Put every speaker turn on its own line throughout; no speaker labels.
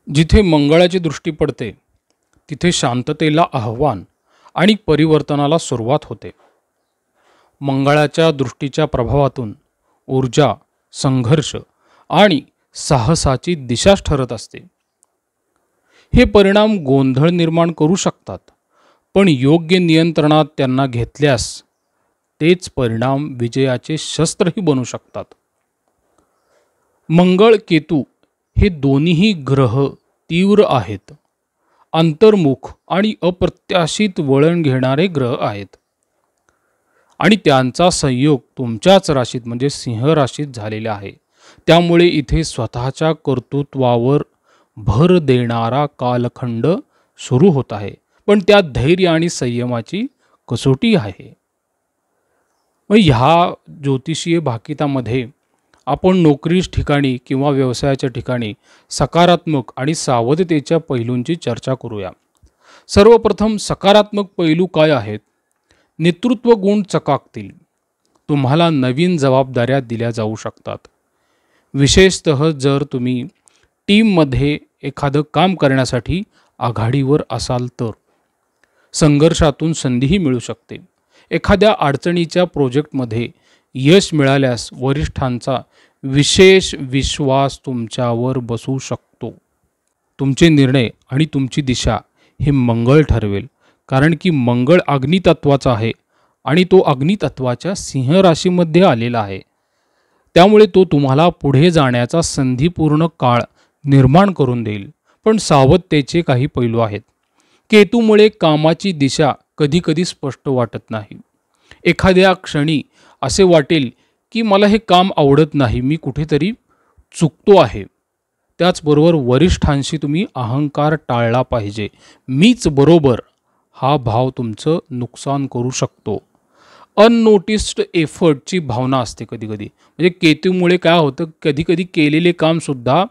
जिथे मंगळाची दृष्टी पडते तिथे शांततेला आव्हान आणि परिवर्तनाला सुरुवात होते. मंगळाच्या दृष्टीच्या प्रभावातून ऊर्जा, संघर्ष आणि साहसाची दिशाच ठरत असते. हे परिणाम गोंधळ निर्माण करू शकतात, पण योग्य नियंत्रणात त्यांना घेतल्यास तेच परिणाम विजयाचे शस्त्रही बनू शकतात. मंगळ केतू हे दोन्हीही ग्रह तीव्र आहेत, अंतर्मुख आणि अप्रत्याशित वळण घेणारे ग्रह आहेत आणि त्यांचा संयोग तुमच्याच राशीत म्हणजे सिंह राशीत झालेला आहे. त्यामुळे इथे स्वतःच्या कर्तृत्वावर भर देणारा कालखंड सुरू होत आहे, पण त्यात धैर्य आणि संयमाची कसोटी आहे. मग ह्या ज्योतिषीय भाकितामध्ये आपण नोकरीच्या ठिकाणी किंवा व्यवसायाच्या ठिकाणी सकारात्मक आणि सावधतेच्या पैलूंची चर्चा करूया. सर्वप्रथम सकारात्मक पैलू काय आहेत? नेतृत्व गुण चकाकतील. तुम्हाला नवीन जबाबदाऱ्या दिल्या जाऊ शकतात. विशेषतः जर तुम्ही टीममध्ये एखादं काम करण्यासाठी आघाडीवर असाल तर संघर्षातून संधीही मिळू शकते. एखाद्या अडचणीच्या प्रोजेक्टमध्ये यश मिळाल्यास वरिष्ठांचा विशेष विश्वास तुमच्यावर बसू शकतो. तुमचे निर्णय आणि तुमची दिशा हे मंगळ ठरवेल, कारण की मंगळ अग्नितत्वाचा आहे आणि तो अग्नितत्वाच्या सिंह राशीमध्ये आलेला आहे. त्यामुळे तो तुम्हाला पुढे जाण्याचा संधीपूर्ण काळ निर्माण करून देईल. पण सावधतेचे काही पैलू आहेत. केतूमुळे कामाची दिशा कधीकधी स्पष्ट वाटत नाही. एखाद्या क्षणी असे वाटेल की मला हे काम आवडत नाही, मी कुठेतरी चुकतो आहे. त्याचबरोबर वरिष्ठांशी तुम्ही अहंकार टाळला पाहिजे. मीच बरोबर हा भाव तुमचं नुकसान करू शकतो. अननोटिस्ड एफर्टची भावना असते कधीकधी. म्हणजे केतूमुळे काय होतं, कधीकधी केलेले कामसुद्धा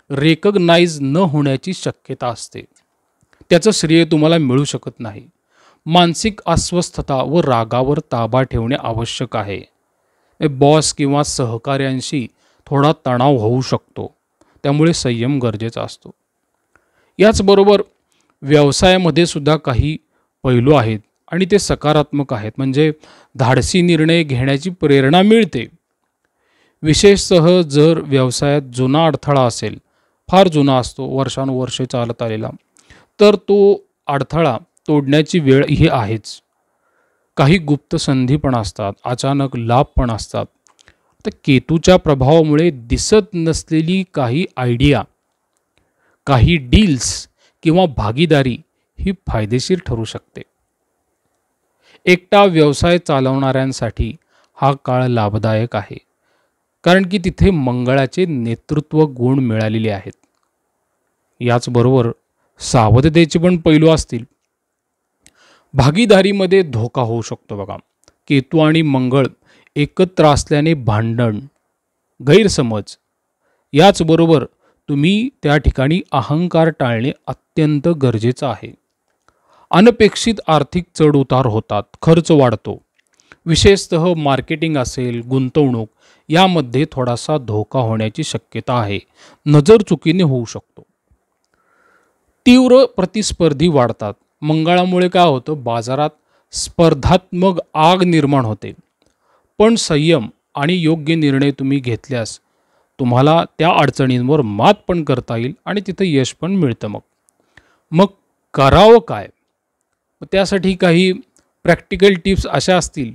रेकग्नाइज न होण्याची शक्यता असते. त्याचं श्रेय तुम्हाला मिळू शकत नाही. मानसिक अस्वस्थता व रागावर ताबा ठेवणे आवश्यक आहे. बॉस किंवा सहकाऱ्यांशी थोडा तणाव होऊ शकतो, त्यामुळे संयम गरजेचा असतो. याचबरोबर व्यवसायामध्ये सुद्धा काही पैलू आहेत आणि ते सकारात्मक आहेत. म्हणजे धाडसी निर्णय घेण्याची प्रेरणा मिळते. विशेषतः जर व्यवसायात जुना अडथळा असेल, फार जुना असतो, वर्षानुवर्षे चालत आलेला, तर तो अडथळा तोडण्याची वेळ ही आहेच. काही गुप्त संधी पण असतात, अचानक लाभ पण असतात. तर केतूच्या प्रभावामुळे दिसत नसलेली काही आयडिया, काही डील्स किंवा भागीदारी ही फायदेशीर ठरू शकते. एकटा व्यवसाय चालवणाऱ्यांसाठी हा काळ लाभदायक आहे, कारण की तिथे मंगळाचे नेतृत्व गुण मिळालेले आहेत. याचबरोबर सावधतेचे पण पैलू असतील. भागीदारीमध्ये धोका होऊ शकतो. बघा, केतू आणि मंगळ एकत्र असल्याने भांडण, गैरसमज, याचबरोबर तुम्ही त्या ठिकाणी अहंकार टाळणे अत्यंत गरजेचं आहे. अनपेक्षित आर्थिक चढउतार होतात, खर्च वाढतो. विशेषतः मार्केटिंग असेल, गुंतवणूक यामध्ये थोडासा धोका होण्याची शक्यता आहे. नजर चुकीने होऊ शकतो. तीव्र प्रतिस्पर्धी वाढतात. मंगळामुळे काय होतं, बाजारात स्पर्धात्मक आग निर्माण होते. पण संयम आणि योग्य निर्णय तुम्ही घेतल्यास तुम्हाला त्या अडचणींवर मात पण करता येईल आणि तिथं यश पण मिळतं. मग करावं काय? त्यासाठी काही प्रॅक्टिकल टिप्स अशा असतील.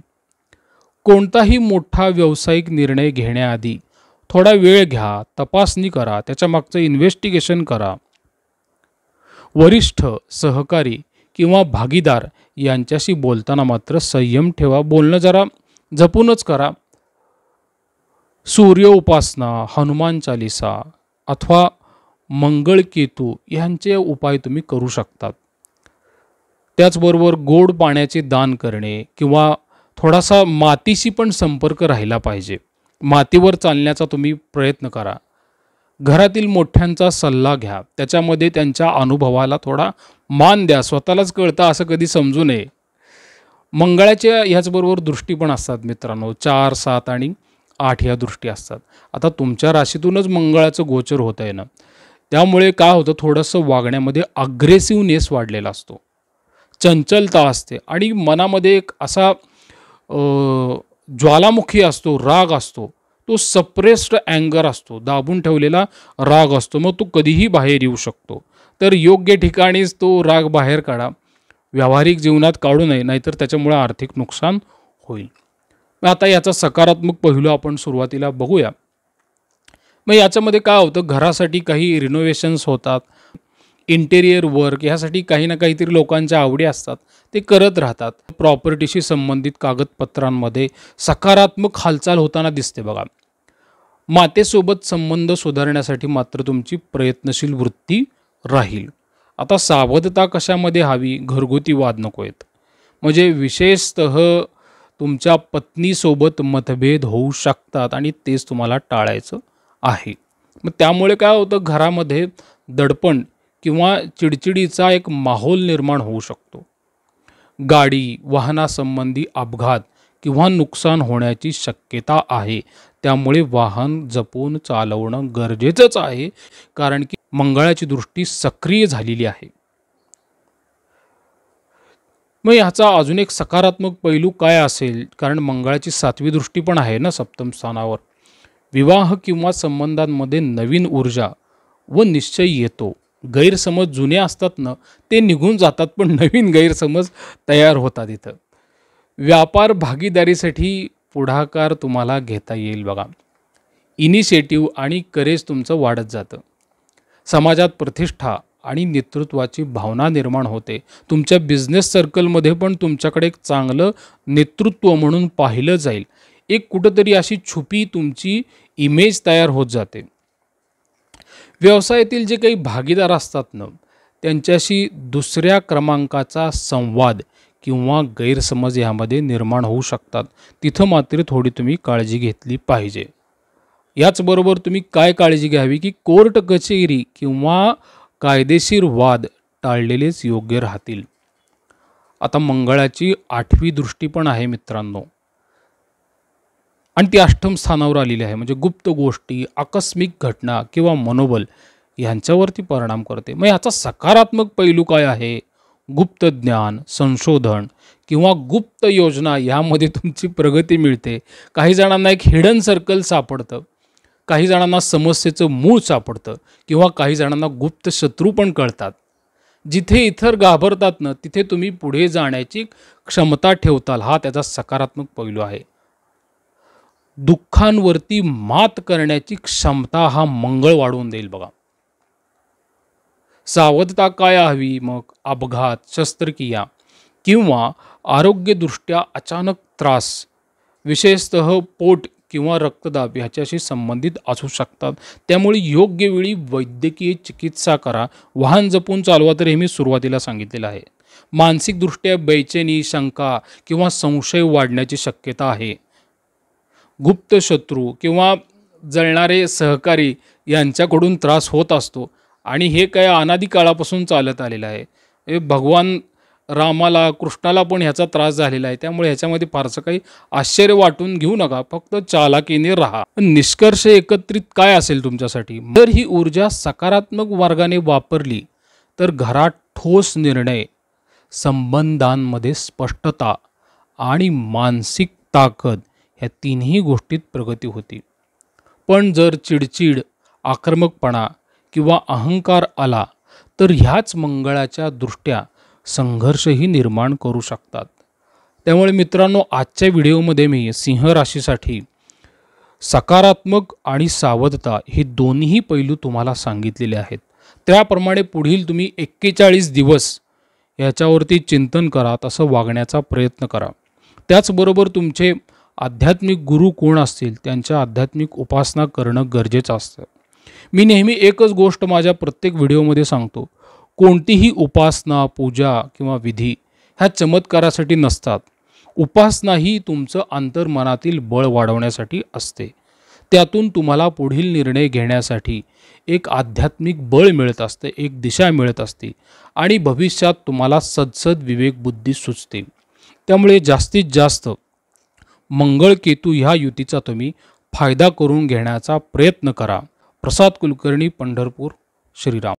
कोणताही मोठा व्यावसायिक निर्णय घेण्याआधी थोडा वेळ घ्या, तपासणी करा, त्याच्या मागचं इन्व्हेस्टिगेशन करा. वरिष्ठ, सहकारी किंवा भागीदार यांच्याशी बोलताना मात्र संयम ठेवा. बोलणं जरा जपूनच करा. सूर्य उपासना, हनुमान चालिसा अथवा मंगळ केतू यांचे उपाय तुम्ही करू शकतात. त्याचबरोबर गोड पाण्याचे दान करणे किंवा थोडासा मातीशी पण संपर्क राहिला पाहिजे. मातीवर चालण्याचा तुम्ही प्रयत्न करा. घरातील मोठ्यांचा सल्ला घ्या, त्याच्यामध्ये त्यांच्या अनुभवाला थोडा मान द्या. स्वतःलाच कळतं असं कधी समजू नये. मंगळाच्या ह्याचबरोबर दृष्टी पण असतात मित्रांनो. 4, 7 आणि 8 ह्या दृष्टी असतात. आता तुमच्या राशीतूनच मंगळाचं गोचर होत आहे ना, त्यामुळे काय होतं, थोडंसं वागण्यामध्ये अग्रेसिव्हनेस वाढलेला असतो, चंचलता असते आणि मनामध्ये एक असा ज्वालामुखी असतो, राग असतो, तो सप्रेस्ड अँगर असतो, दाबून ठेवलेला राग असतो. मग तो कधीही बाहेर येऊ शकतो. तर योग्य ठिकाणीच तो राग बाहेर काढा, व्यावहारिक जीवनात काढू नये, नाहीतर त्याच्यामुळे आर्थिक नुकसान होईल. मग आता याचा सकारात्मक पैलू आपण सुरुवातीला बघूया. मग याच्यामध्ये काय होतं, घरासाठी काही रिनोव्हेशन्स होतात, इंटेरियर वर्क ह्यासाठी काही ना काहीतरी लोकांच्या आवडी असतात, ते करत राहतात. प्रॉपर्टीशी संबंधित कागदपत्रांमध्ये सकारात्मक हालचाल होताना दिसते बघा. मातेसोबत संबंध सुधारण्यासाठी मात्र तुमची प्रयत्नशील वृत्ती राहील. आता सावधता कशामध्ये हवी, घरगुती वाद नको आहेत. म्हणजे विशेषतः तुमच्या पत्नीसोबत मतभेद होऊ शकतात आणि तेच तुम्हाला टाळायचं आहे. मग त्यामुळे काय होतं, घरामध्ये दडपण किंवा चिडचिडीचा एक माहोल निर्माण होऊ शकतो. गाडी वाहनासंबंधी अपघात किंवा नुकसान होण्याची शक्यता आहे. त्यामुळे वाहन जपून चालवणं गरजेचंच आहे, कारण की मंगळाची दृष्टी सक्रिय झालेली आहे. मग ह्याचा अजून एक सकारात्मक पैलू काय असेल, कारण मंगळाची 7वी दृष्टी पण आहे ना सप्तम स्थानावर. विवाह किंवा संबंधांमध्ये नवीन ऊर्जा व निश्चय येतो. गैरसमज जुने असतात ना, ते निघून जातात, पण नवीन गैरसमज तयार होतात इथं. व्यापार भागीदारीसाठी पुढाकार तुम्हाला घेता येईल बघा. इनिशिएटिव्ह आणि करेज तुमचं वाढत जातं. समाजात प्रतिष्ठा आणि नेतृत्वाची भावना निर्माण होते. तुमच्या बिझनेस सर्कलमध्ये पण तुमच्याकडे एक चांगलं नेतृत्व म्हणून पाहिलं जाईल. एक कुठंतरी अशी छुपी तुमची इमेज तयार होत जाते. व्यवसायातील जे काही भागीदार असतात ना, त्यांच्याशी दुसऱ्या क्रमांकाचा संवाद किंवा गैरसमज यामध्ये निर्माण होऊ शकतात. तिथं मात्र थोडी तुम्ही काळजी घेतली पाहिजे. याचबरोबर तुम्ही काय काळजी घ्यावी, की कोर्ट कचेरी किंवा कायदेशीर वाद टाळलेलेच योग्य राहतील. आता मंगळाची 8वी दृष्टी पण आहे मित्रांनो, आणि ती 8म स्थानावर आलेली आहे. म्हणजे गुप्त गोष्टी, आकस्मिक घटना किंवा मनोबल यांच्यावरती परिणाम करते. मग याचा सकारात्मक पैलू काय आहे, गुप्त ज्ञान, संशोधन किंवा गुप्त योजना यामध्ये तुमची प्रगती मिळते. काही जणांना एक हिडन सर्कल सापडतं, काही जणांना समस्येचं मूळ सापडतं किंवा काही जणांना गुप्त शत्रू पण कळतात. जिथे इतर घाबरतात ना, तिथे तुम्ही पुढे जाण्याची क्षमता ठेवताल. हा त्याचा सकारात्मक पैलू आहे. दुःखांवरती मात करण्याची क्षमता हा मंगळ वाढवून देईल बघा. सावधता काय हवी मग, अपघात, शस्त्रक्रिया किंवा आरोग्यदृष्ट्या अचानक त्रास, विशेषतः पोट किंवा रक्तदाब ह्याच्याशी संबंधित असू शकतात. त्यामुळे योग्य वेळी वैद्यकीय चिकित्सा करा. वाहन जपून चालवा, तर हे मी सुरुवातीला सांगितलेलं आहे. मानसिकदृष्ट्या बेचैनी, शंका किंवा संशय वाढण्याची शक्यता आहे. गुप्त शत्रू किंवा जळणारे सहकारी यांच्याकडून त्रास होत असतो आणि हे काय अनादी काळापासून चालत आलेलं आहे. भगवान रामाला, कृष्णाला पण ह्याचा त्रास झालेला आहे. त्यामुळे ह्याच्यामध्ये फारसं काही आश्चर्य वाटून घेऊ नका, फक्त चालाकीने राहा. निष्कर्ष एकत्रित काय असेल तुमच्यासाठी, जर ही ऊर्जा सकारात्मक मार्गाने वापरली तर घरात ठोस निर्णय, संबंधांमध्ये स्पष्टता आणि मानसिक ताकद ह्या तिन्ही गोष्टीत प्रगती होती. पण जर चिडचिड, आक्रमकपणा किंवा अहंकार आला तर ह्याच मंगळाच्या दृष्ट्या संघर्षही निर्माण करू शकतात. त्यामुळे मित्रांनो, आजच्या व्हिडिओमध्ये मी सिंह राशीसाठी सकारात्मक आणि सावधता हे दोन्ही पैलू तुम्हाला सांगितलेले आहेत. त्याप्रमाणे पुढील तुम्ही 41 दिवस याच्यावरती चिंतन करा, तसं वागण्याचा प्रयत्न करा. त्याचबरोबर तुमचे आध्यात्मिक गुरु कोण असतील त्यांच्या आध्यात्मिक उपासना करणं गरजेचं असतं. मी नेहमी एकच गोष्ट माझ्या प्रत्येक व्हिडिओमध्ये सांगतो, कोणतीही उपासना, पूजा किंवा विधी ह्या चमत्कारासाठी नसतात. उपासना ही तुमचं अंतर्मनातील बळ वाढवण्यासाठी असते. त्यातून तुम्हाला पुढील निर्णय घेण्यासाठी एक आध्यात्मिक बळ मिळत असते, एक दिशा मिळत असते आणि भविष्यात तुम्हाला सदसद विवेक बुद्धी सुचते. त्यामुळे जास्तीत जास्त मंगळ केतू ह्या युतीचा तुम्ही फायदा करून घेण्याचा प्रयत्न करा. प्रसाद कुलकर्णी, पंढरपूर. श्रीराम.